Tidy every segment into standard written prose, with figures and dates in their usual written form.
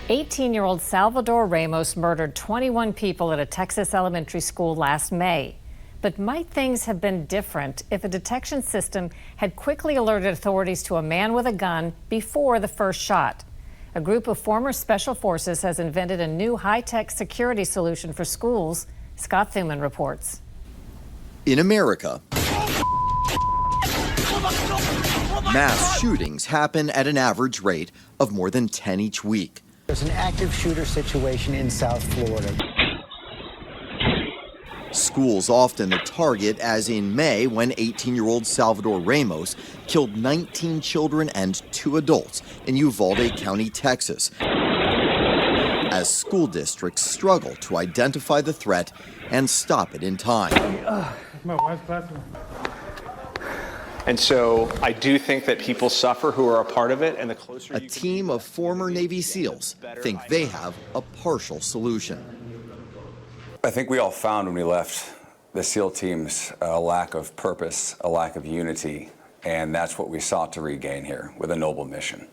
18-year-old Salvador Ramos murdered 21 people at a Texas elementary school last May. But might things have been different if a detection system had quickly alerted authorities to a man with a gun before the first shot? A group of former special forces has invented a new high-tech security solution for schools. Scott Thuman reports. In America, mass shootings happen at an average rate of more than 10 each week. There's an active shooter situation in South Florida. Schools often the target, as in May when 18-year-old Salvador Ramos killed 19 children and 2 adults in Uvalde County, Texas, as school districts struggle to identify the threat and stop it in time. My wife's bathroom. And so I do think that people suffer who are a part of it, and the closer a team of former Navy SEALs think they have a partial solution. I think we all found when we left the SEAL teams a lack of purpose, a lack of unity, and that's what we sought to regain here with a noble mission.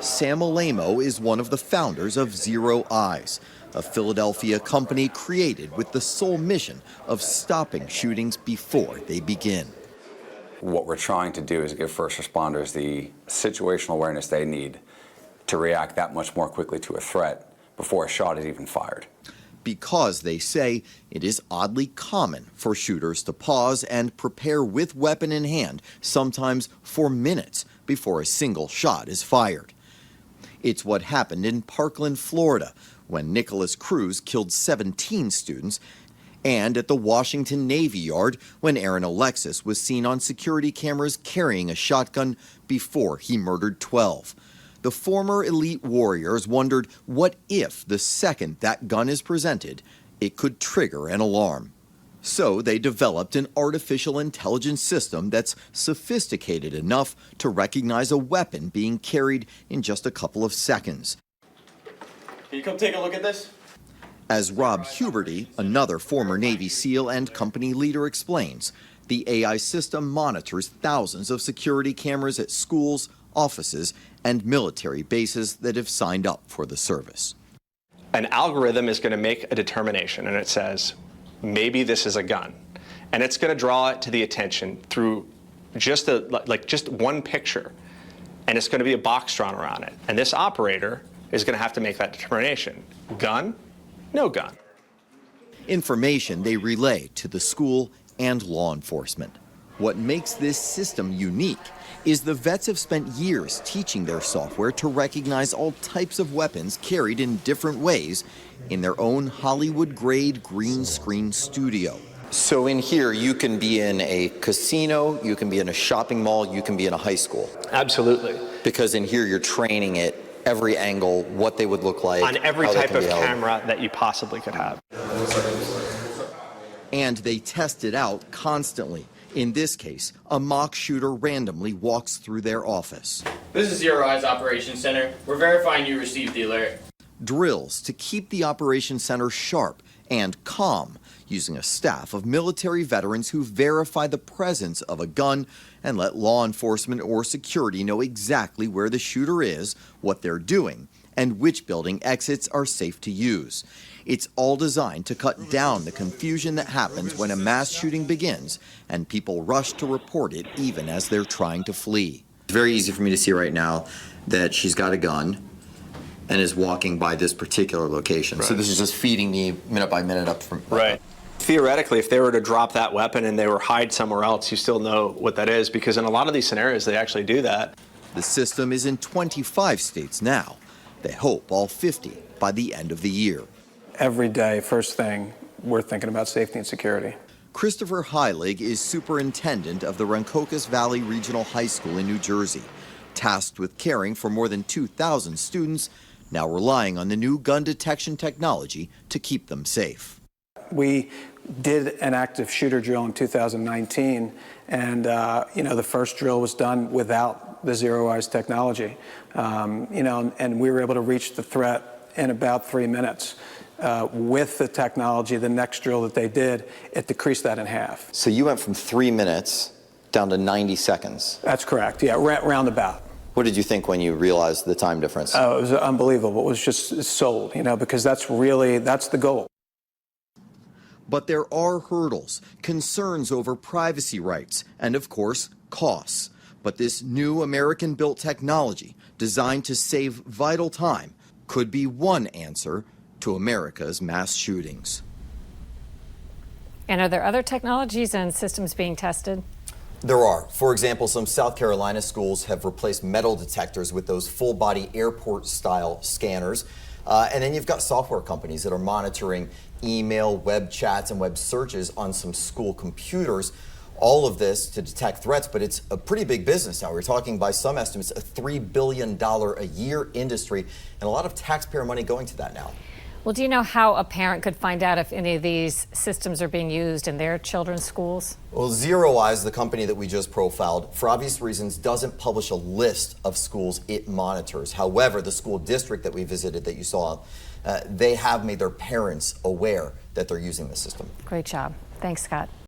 Sam Alamo is one of the founders of Zero Eyes, a Philadelphia company created with the sole mission of stopping shootings before they begin. What we're trying to do is give first responders the situational awareness they need to react that much more quickly to a threat before a shot is even fired. Because, they say, it is oddly common for shooters to pause and prepare with weapon in hand, sometimes for minutes before a single shot is fired. It's what happened in Parkland, Florida, when Nicholas Cruz killed 17 students, and at the Washington Navy Yard when Aaron Alexis was seen on security cameras carrying a shotgun before he murdered 12. The former elite warriors wondered what if the second that gun is presented, it could trigger an alarm. So they developed an artificial intelligence system that's sophisticated enough to recognize a weapon being carried in just a couple of seconds. Can you come take a look at this? As Rob Huberty, another former Navy SEAL and company leader, explains, the AI system monitors thousands of security cameras at schools, offices, and military bases that have signed up for the service. An algorithm is going to make a determination, and it says, maybe this is a gun. And it's going to draw it to the attention through just one picture. And it's going to be a box drawn around it. And this operator is going to have to make that determination. Gun? No gun. Information they relay to the school and law enforcement. What makes this system unique is the vets have spent years teaching their software to recognize all types of weapons carried in different ways in their own Hollywood-grade green screen studio. So in here, you can be in a casino, you can be in a shopping mall, you can be in a high school. Absolutely. Because in here, you're training it every angle, what they would look like. On every type of camera that you possibly could have. And they test it out constantly. In this case, a mock shooter randomly walks through their office. This is Zero Eyes Operations Center. We're verifying you received the alert. Drills to keep the operations center sharp and calm, using a staff of military veterans who verify the presence of a gun and let law enforcement or security know exactly where the shooter is, what they're doing, and which building exits are safe to use. It's all designed to cut down the confusion that happens when a mass shooting begins and people rush to report it even as they're trying to flee. It's very easy for me to see right now that she's got a gun and is walking by this particular location. Right. So this is just feeding me minute by minute up from... Right. Theoretically, if they were to drop that weapon and they were hide somewhere else, you still know what that is, because in a lot of these scenarios, they actually do that. The system is in 25 states now. They hope all 50 by the end of the year. Every day, first thing, we're thinking about safety and security. Christopher Heilig is superintendent of the Rancocas Valley Regional High School in New Jersey, tasked with caring for more than 2,000 students, now relying on the new gun detection technology to keep them safe. We did an active shooter drill in 2019, and the first drill was done without the Zero Eyes technology, and we were able to reach the threat in about 3 minutes. With the technology, the next drill that they did, it decreased that in half. So you went from 3 minutes down to 90 seconds. That's correct, yeah, roundabout. What did you think when you realized the time difference? Oh, it was unbelievable. It was just sold, because that's the goal. But there are hurdles, concerns over privacy rights, and of course, costs. But this new American-built technology, designed to save vital time, could be one answer to America's mass shootings. And are there other technologies and systems being tested? There are. For example, some South Carolina schools have replaced metal detectors with those full-body airport-style scanners. And then you've got software companies that are monitoring email, web chats, and web searches on some school computers. All of this to detect threats, but it's a pretty big business now. We're talking, by some estimates, a $3 billion a year industry, and a lot of taxpayer money going to that now. Well, do you know how a parent could find out if any of these systems are being used in their children's schools? Well, Zero Eyes, the company that we just profiled, for obvious reasons, doesn't publish a list of schools it monitors. However, the school district that we visited that you saw, they have made their parents aware that they're using the system. Great job. Thanks, Scott.